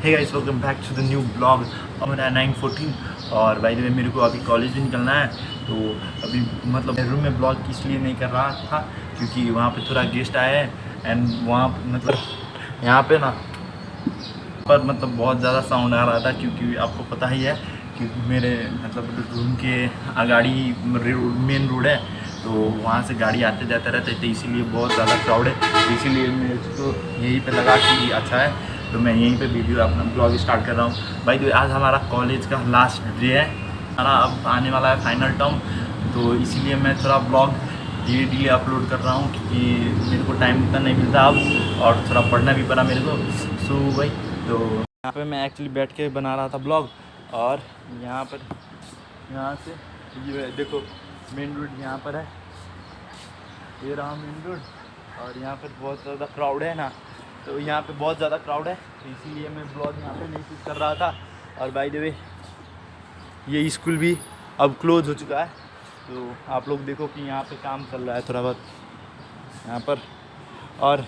Hey guys, welcome back to the new blog. अब मेरा 9:14 और भाई वे मेरे को अभी कॉलेज भी निकलना है। तो अभी मतलब रूम में ब्लॉग इसलिए नहीं कर रहा था क्योंकि वहाँ पे थोड़ा गेस्ट आए हैं एंड वहाँ मतलब यहाँ पे ना पर मतलब बहुत ज़्यादा साउंड आ रहा था क्योंकि आपको पता ही है कि मेरे मतलब रूम के अगाड़ी मेन रोड है, तो वहाँ से गाड़ी आते जाते रहते हैं, तो इसीलिए बहुत ज़्यादा क्राउड है। तो इसीलिए मैं इसको यहीं पे लगा कि अच्छा है, तो मैं यहीं पे वीडियो अपना ब्लॉग स्टार्ट कर रहा हूँ। भाई तो आज हमारा कॉलेज का लास्ट डे है, हमारा अब आने वाला है फाइनल टर्म, तो इसीलिए मैं थोड़ा ब्लॉग धीरे धीरे अपलोड कर रहा हूँ क्योंकि मेरे को टाइम इतना नहीं मिलता अब और थोड़ा पढ़ना भी पड़ा मेरे को। सो भाई तो यहाँ पे मैं एक्चुअली बैठ के बना रहा था ब्लॉग, और यहाँ पर यहाँ से ये देखो मेन रोड यहाँ पर है, ये रहा मेन रोड, और यहाँ पर बहुत ज़्यादा क्राउड है ना, तो यहाँ पे बहुत ज़्यादा क्राउड है, तो इसीलिए मैं ब्लॉग यहाँ पे नहीं शूट कर रहा था। और बाय द वे ये स्कूल भी अब क्लोज हो चुका है, तो आप लोग देखो कि यहाँ पे काम चल रहा है थोड़ा बहुत यहाँ पर। और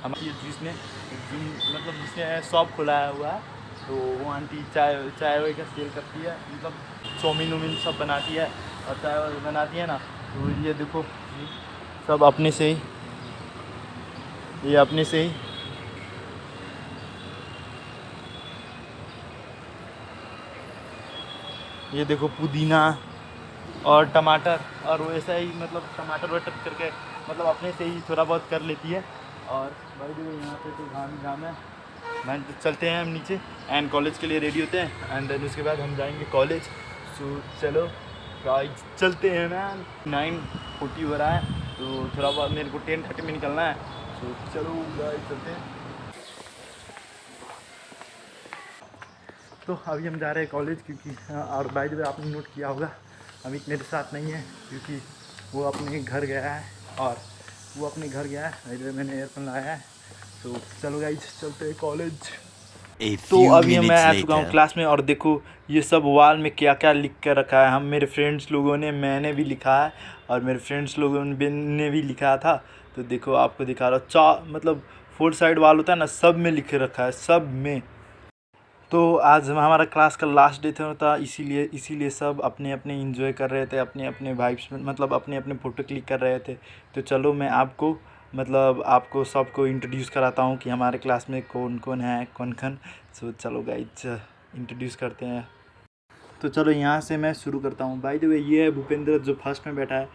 हमारी जिसने शॉप खोला हुआ है, तो वो आंटी चाय वाय का सेल करती है, मतलब चाउमीन उमीन सब बनाती है और चाय वाय बनाती है ना। तो ये देखो सब अपने से ही, ये अपने से ही ये देखो पुदीना और टमाटर, और वैसा ही मतलब टमाटर वटर करके मतलब अपने से ही थोड़ा बहुत कर लेती है। और भाई देखो यहाँ पे तो घाम है। मैं तो चलते हैं हम नीचे एंड कॉलेज के लिए रेडी होते हैं एंड देन उसके बाद हम जाएंगे कॉलेज। सो चलो गाइस चलते हैं मैन। 9:40 हो रहा है, तो थोड़ा बहुत मेरे को 10:30 में निकलना है। सो चलो गाइस चलते हैं। तो अभी हम जा रहे हैं कॉलेज क्योंकि और बाय द वे आपने नोट किया होगा अमित मेरे साथ नहीं है क्योंकि वो अपने घर गया है, और वो अपने घर गया है। बाय द वे मैंने एयरफोन लगाया है। तो चलो गाइस चलते हैं कॉलेज। तो अभी मैं आ चुका हूँ क्लास में, और देखो ये सब वॉल में क्या क्या लिख कर रखा है। हम मेरे फ्रेंड्स लोगों ने, मैंने भी लिखा है और मेरे फ्रेंड्स लोगों ने भी लिखा था। तो देखो आपको दिखा रहा हूँ, मतलब 4 साइड वॉल होता है ना, सब में लिख रखा है, सब में। तो आज हमारा क्लास का लास्ट डे था, इसीलिए सब अपने अपने इंजॉय कर रहे थे, अपने अपने वाइब्स में, मतलब अपने अपने फ़ोटो क्लिक कर रहे थे। तो चलो मैं आपको सबको इंट्रोड्यूस कराता हूँ कि हमारे क्लास में कौन कौन है, कौन। सो चलो गाइस इंट्रोड्यूस करते हैं। तो चलो यहाँ से मैं शुरू करता हूँ। बाय द वे ये है भूपेंद्र जो फर्स्ट में बैठा है,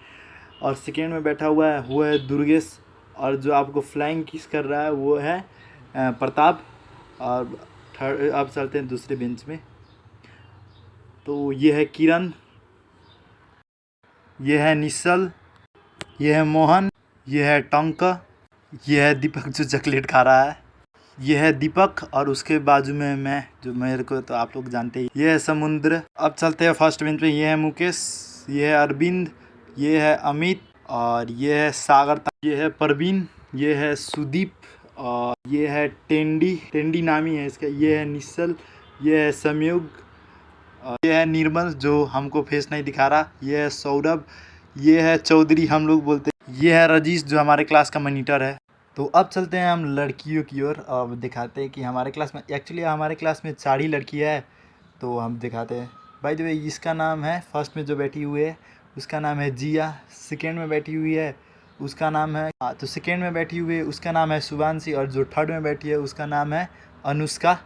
और सेकेंड में बैठा हुआ है वो है दुर्गेश, और जो आपको फ्लाइंग किस कर रहा है वो है प्रताप। और थर्ड अब चलते हैं दूसरे बेंच में। तो ये है किरण, ये है निश्चल, ये है मोहन, ये है टंक, ये है दीपक जो चॉकलेट खा रहा है, ये है दीपक, और उसके बाजू में मैं जो मेरे को तो आप लोग जानते ही, ये है समुद्र। अब चलते हैं फर्स्ट बेंच पे। ये है मुकेश, ये है अरविंद, ये है अमित, और ये है सागर, ये है परवीन, ये है सुदीप, और ये है टेंडी नाम ही है इसका, ये है निश्चल, ये है संयोग, और ये है निर्मल जो हमको फेस नहीं दिखा रहा, ये है सौरभ, ये है चौधरी हम लोग बोलते हैं, ये है रजीश जो हमारे क्लास का मॉनिटर है। तो अब चलते हैं हम लड़कियों की ओर, अब दिखाते हैं कि हमारे क्लास में एक्चुअली हमारे क्लास में 4 ही लड़की है, तो हम दिखाते हैं। बाय द वे इसका नाम है, फर्स्ट में जो बैठी हुई है उसका नाम है जिया, सेकेंड में बैठी हुई है उसका नाम है तो सेकेंड में बैठी हुई है उसका नाम है शुभांशी, और जो थर्ड में बैठी है उसका नाम है अनुष्का।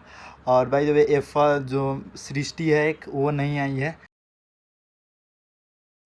और बाय द वे एफ जो सृष्टि है एक, वो नहीं आई है।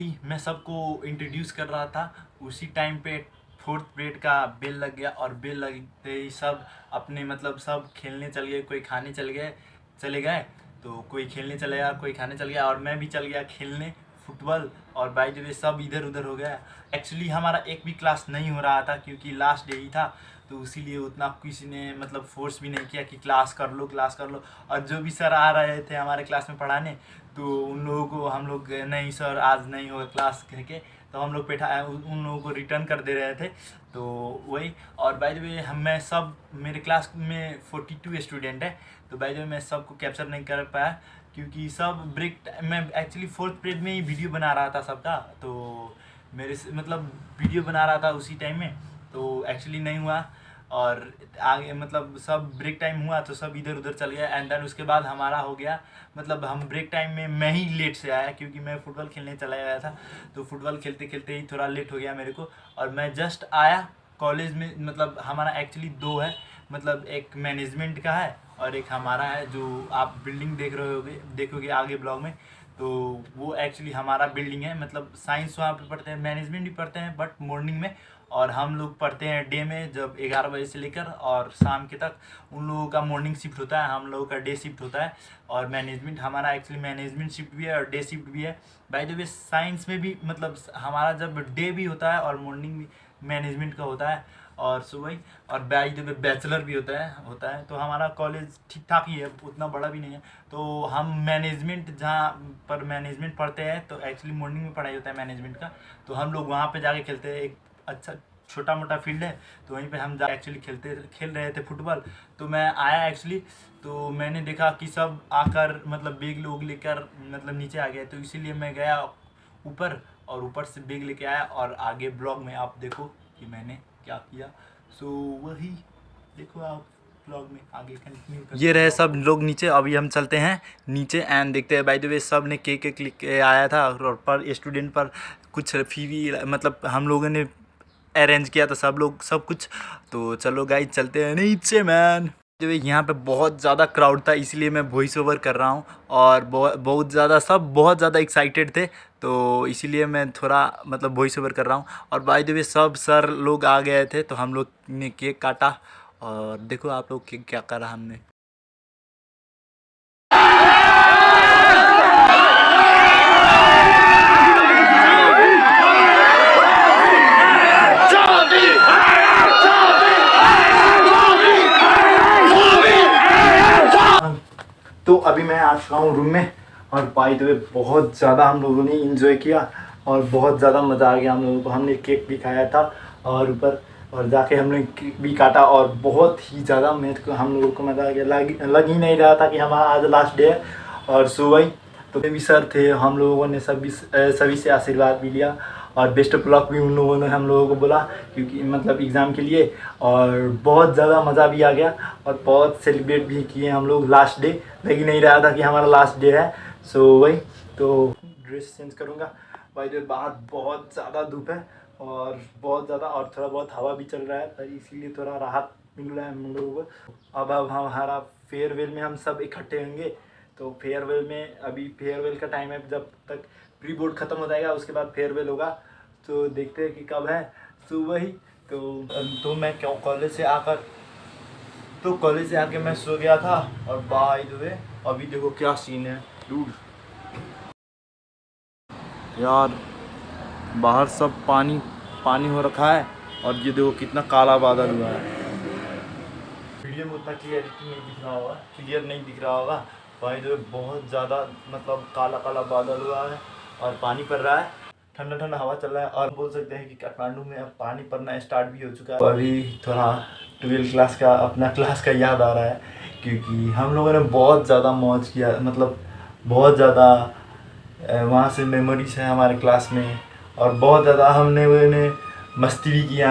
मैं सबको इंट्रोड्यूस कर रहा था, उसी टाइम पे 4th पीरियड का बेल लग गया, और बेल लगते ही सब अपने मतलब सब खेलने चल गए, कोई खाने चले गए, तो कोई खेलने चले गया, कोई खाने चल गया, और मैं भी चल गया खेलने फुटबॉल। और बाय द वे सब इधर उधर हो गया। एक्चुअली हमारा एक भी क्लास नहीं हो रहा था क्योंकि लास्ट डे ही था, तो इसीलिए उतना किसी ने मतलब फोर्स भी नहीं किया कि क्लास कर लो। और जो भी सर आ रहे थे हमारे क्लास में पढ़ाने, तो उन लोगों को हम लोग नहीं सर आज नहीं होगा क्लास कह के, तो हम लोग उन लोगों को रिटर्न कर दे रहे थे। तो वही, और बाय द वे मैं सब मेरे क्लास में 42 स्टूडेंट है, तो बाय द वे मैं सबको कैप्चर नहीं कर पाया क्योंकि सब ब्रेक मैं एक्चुअली 4th पीरियड में ही वीडियो बना रहा था सबका, तो मेरे से मतलब वीडियो बना रहा था उसी टाइम में, तो एक्चुअली नहीं हुआ। और आगे मतलब सब ब्रेक टाइम हुआ तो सब इधर उधर चल गया। एंड देन उसके बाद हमारा हो गया मतलब हम ब्रेक टाइम में मैं ही लेट से आया क्योंकि मैं फुटबॉल खेलने चला गया था। तो फुटबॉल खेलते खेलते ही थोड़ा लेट हो गया मेरे को। और मैं जस्ट आया कॉलेज में, मतलब हमारा एक्चुअली दो है, मतलब एक मैनेजमेंट का है और एक हमारा है जो आप बिल्डिंग देखोगे आगे ब्लॉग में। तो वो एक्चुअली हमारा बिल्डिंग है, मतलब साइंस वहाँ पे पढ़ते हैं, मैनेजमेंट भी पढ़ते हैं बट मॉर्निंग में, और हम लोग पढ़ते हैं डे में जब 11 बजे से लेकर और शाम के तक। उन लोगों का मॉर्निंग शिफ्ट होता है, हम लोगों का डे शिफ्ट होता है। और मैनेजमेंट हमारा एक्चुअली मैनेजमेंट शिफ्ट भी है और डे शिफ्ट भी है। बाय द वे साइंस में भी मतलब हमारा जब डे भी होता है और मॉर्निंग भी मैनेजमेंट का होता है और सुबह, और बाय द वे बैचलर भी होता है। तो हमारा कॉलेज ठीक ठाक ही है, उतना बड़ा भी नहीं है। तो हम मैनेजमेंट जहाँ पर मैनेजमेंट पढ़ते हैं तो एक्चुअली मॉर्निंग में पढ़ाई होता है मैनेजमेंट का। तो हम लोग वहाँ पे जाके खेलते हैं, एक अच्छा छोटा मोटा फील्ड है तो वहीं पे हम जा एक्चुअली खेल रहे थे फुटबॉल। तो मैं आया एक्चुअली, तो मैंने देखा कि सब आकर मतलब बैग लोग लेकर मतलब नीचे आ गए। तो इसीलिए मैं गया ऊपर और ऊपर से बैग लेके आया और आगे ब्लॉग में आप देखो कि मैंने क्या किया। सो वही देखो आप ब्लॉग में आगे कंटिन्यू कर। ये रहे सब लोग नीचे, अभी हम चलते हैं नीचे एंड देखते हैं। बाय द वे सब ने केक लेके आया था और पर स्टूडेंट पर कुछ फी भी मतलब हम लोगों ने अरेंज किया था सब लोग सब कुछ। तो चलो गाइस चलते हैं नीचे मैन। जो यहाँ पे बहुत ज़्यादा क्राउड था इसलिए मैं वॉइस ओवर कर रहा हूँ और बहुत ज़्यादा सब बहुत ज़्यादा एक्साइटेड थे तो इसीलिए मैं थोड़ा मतलब वॉइस ओवर कर रहा हूँ। और बाय द वे सब सर लोग आ गए थे तो हम लोग ने केक काटा और देखो आप लोग केक क्या करा हमने। तो अभी मैं आ चुका हूँ रूम में और बाय द वे बहुत ज़्यादा हम लोगों ने इंजॉय किया और बहुत ज़्यादा मज़ा आ गया हम लोगों को। हमने केक भी खाया था और ऊपर और जाके हमने केक भी काटा और बहुत ही ज़्यादा हम लोगों को मज़ा आ गया। लग ही नहीं रहा था कि हमारा आज लास्ट डे है। और सुबह तो भी सर थे, हम लोगों ने सभी से आशीर्वाद भी लिया और बेस्ट ऑफ लक भी उन लोगों ने हम लोगों को बोला क्योंकि मतलब एग्ज़ाम के लिए। और बहुत ज़्यादा मज़ा भी आ गया और बहुत सेलिब्रेट भी किए हम लोग लास्ट डे। लग ही नहीं रहा था कि हमारा लास्ट डे है। सो वही तो ड्रेस चेंज करूँगा। बाय द वे बाहर बहुत ज़्यादा धूप है और बहुत ज़्यादा और थोड़ा बहुत हवा भी चल रहा है पर इसीलिए थोड़ा राहत मिल रहा है हम लोगों को। अब हमारा फेयरवेल में हम सब इकट्ठे होंगे। तो फेयरवेल में अभी फेयरवेल का टाइम है, जब तक प्री बोर्ड ख़त्म हो जाएगा उसके बाद फेयरवेल होगा। तो देखते हैं कि कब है। तो वही तो मैं क्यों कॉलेज से आके मैं सो गया था। और बाय द वे अभी देखो क्या सीन है डूड यार, बाहर सब पानी हो रखा है और ये देखो कितना काला बादल हुआ है। वीडियो में उतना क्लियर नहीं दिख रहा होगा। बाय द वे बहुत ज़्यादा मतलब काला बादल हुआ है और पानी पड़ रहा है, ठंडा हवा चल रहा है। और बोल सकते हैं कि काठमांडू में अब पानी पड़ना स्टार्ट भी हो चुका है। अभी थोड़ा 12th क्लास का अपना क्लास का याद आ रहा है क्योंकि हम लोगों ने बहुत ज़्यादा मौज किया, मतलब बहुत ज़्यादा वहाँ से मेमोरीज है हमारे क्लास में। और बहुत ज़्यादा हमने मस्ती भी किया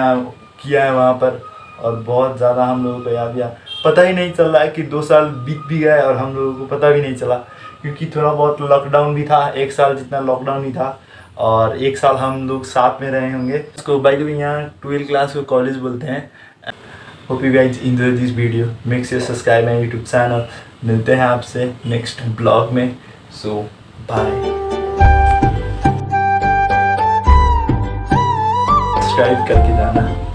है वहाँ पर और बहुत ज़्यादा हम लोगों को याद दिया। पता ही नहीं चल रहा है कि 2 साल बीत भी गए और हम लोगों को पता भी नहीं चला क्योंकि थोड़ा बहुत लॉकडाउन भी था। 1 साल जितना लॉकडाउन ही था और 1 साल हम लोग साथ में रहे होंगे। इसको बाय द वे यहाँ 12th क्लास को कॉलेज बोलते हैं। Hope you guys enjoy this video, make sure subscribe my YouTube channel. मिलते हैं आपसे नेक्स्ट ब्लॉग में। सो बाय, सब्सक्राइब करके जाना।